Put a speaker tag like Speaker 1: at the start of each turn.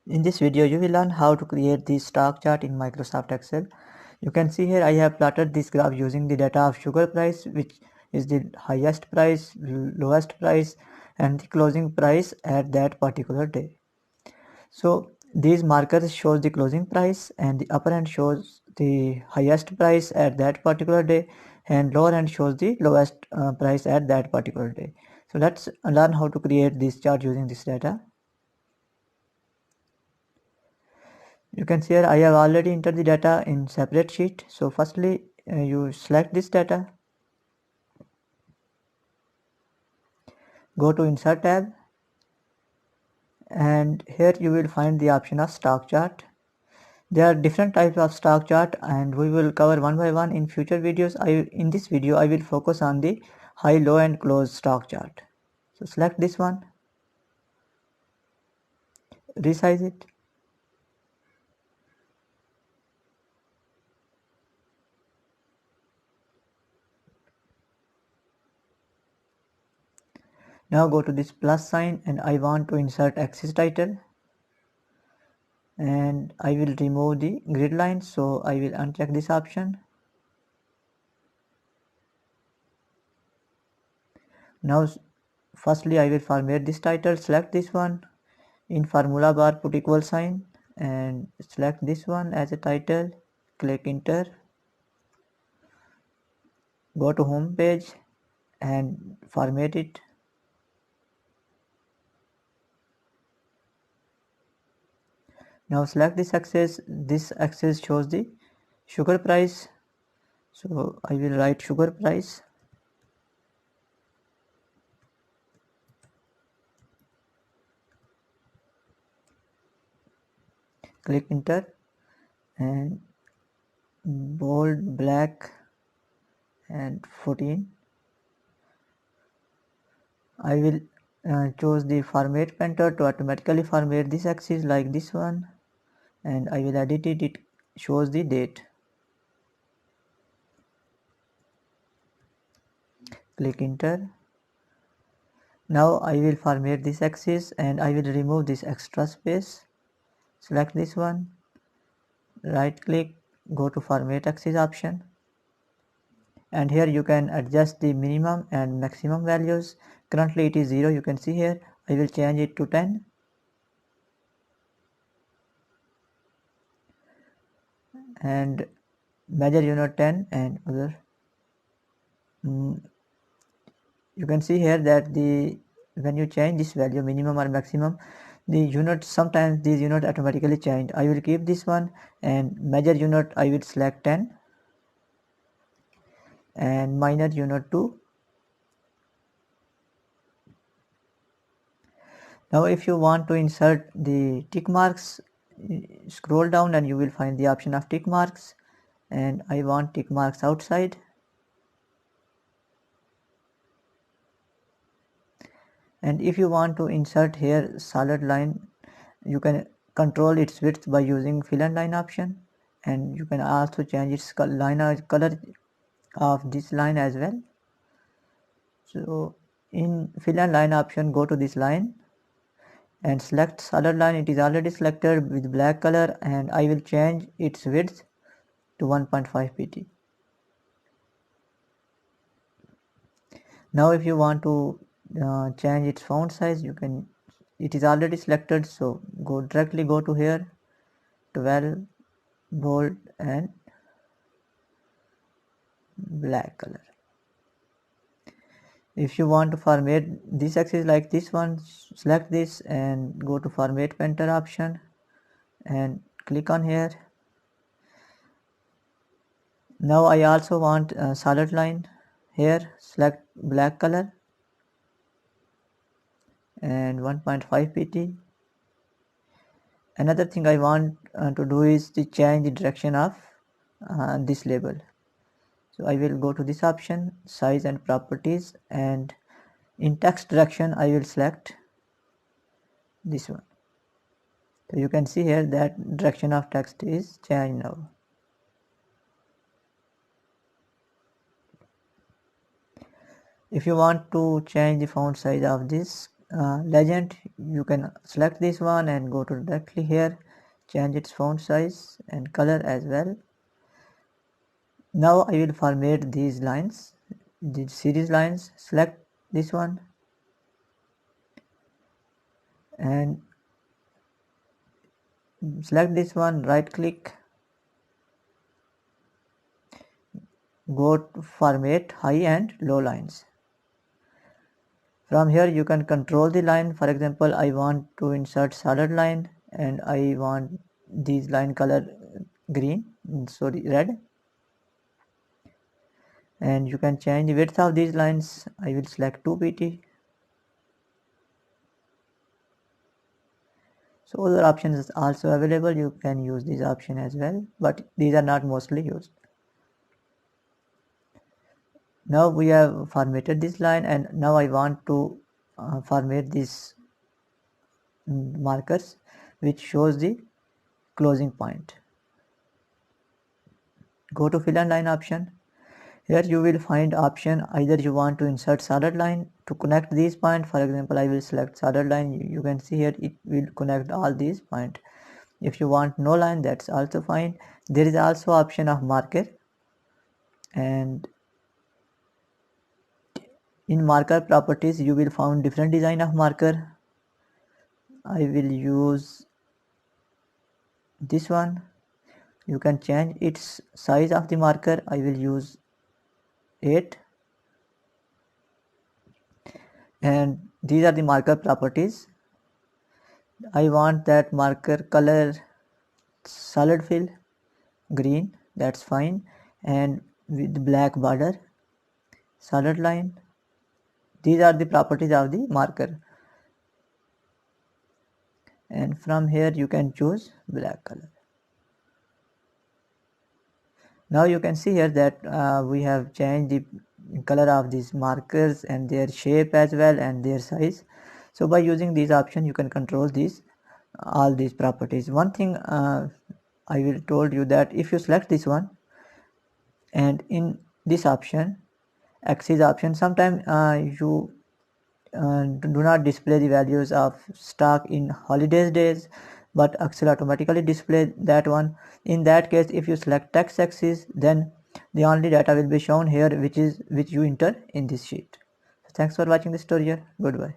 Speaker 1: In this video, you will learn how to create the stock chart in Microsoft Excel. You can see here I have plotted this graph using the data of sugar price, which is the highest price, lowest price, and the closing price at that particular day. So these markers shows the closing price, and the upper end shows the highest price at that particular day, and lower end shows the lowest price at that particular day. So let's learn how to create this chart using this data. You can see here I have already entered the data in separate sheet. So firstly you select this data, go to insert tab, and here you will find the option of stock chart. There are different types of stock chart and we will cover one by one in future videos. In this video I will focus on the high, low and close stock chart. So select this one, resize it, now go to this plus sign and I want to insert axis title, and I will remove the grid line, so I will uncheck this option. Now firstly I will format this title, select this one, in formula bar put equal sign and select this one as a title, click enter, go to home page and format it. Now select this axis shows the sugar price, so I will write sugar price, click enter, and bold black and 14. I will choose the format painter to automatically format this axis like this one, and I will edit it. It shows the date. Click enter. Now I will format this axis and I will remove this extra space. Select this one, right click, go to format axis option, and here you can adjust the minimum and maximum values. Currently it is 0, you can see here. I will change it to 10, and measure unit 10 and other. You can see here that when you change this value, minimum or maximum, the unit, sometimes these unit automatically change. I will keep this one, and measure unit I will select 10 and minor unit 2. Now if you want to insert the tick marks, scroll down and you will find the option of tick marks, and I want tick marks outside. And if you want to insert here solid line, you can control its width by using fill and line option, and you can also change its color of this line as well. So in fill and line option, go to this line and select solid line. It is already selected with black color, and I will change its width to 1.5 pt. Now if you want to change its font size, you can, it is already selected, so directly go to here, 12, bold and black color. If you want to format this axis like this one, select this and go to format painter option and click on here. Now I also want a solid line. Here select black color and 1.5 pt. Another thing I want to do is to change the direction of this label. So I will go to this option, size and properties, and in text direction I will select this one. So you can see here that direction of text is changed now. If you want to change the font size of this legend, you can select this one and go to directly here, change its font size and color as well. Now I will format these lines, the series lines. Select this one and select this one, right click, go to format high and low lines. From here you can control the line. For example, I want to insert solid line and I want these line color green, sorry, red, and you can change the width of these lines. I will select 2 pt. So other options are also available, you can use this option as well, but these are not mostly used. Now we have formatted this line and now I want to format these markers which shows the closing point. Go to fill and line option. Here you will find option, either you want to insert solid line to connect these points. For example, I will select solid line. You can see here it will connect all these points. If you want no line, that's also fine. There is also option of marker, and in marker properties you will find different design of marker. I will use this one. You can change its size of the marker. I will use 8, and these are the marker properties. I want that marker color solid fill green, that's fine, and with black border, solid line. These are the properties of the marker, and from here you can choose black color. Now you can see here that we have changed the color of these markers and their shape as well and their size. So by using these options you can control these all these properties. One thing I will told you that if you select this one and in this option, axis option, sometimes you do not display the values of stock in holidays days, but Excel automatically display that one. In that case, if you select text axis, then the only data will be shown here which you enter in this sheet. Thanks for watching this tutorial. Goodbye.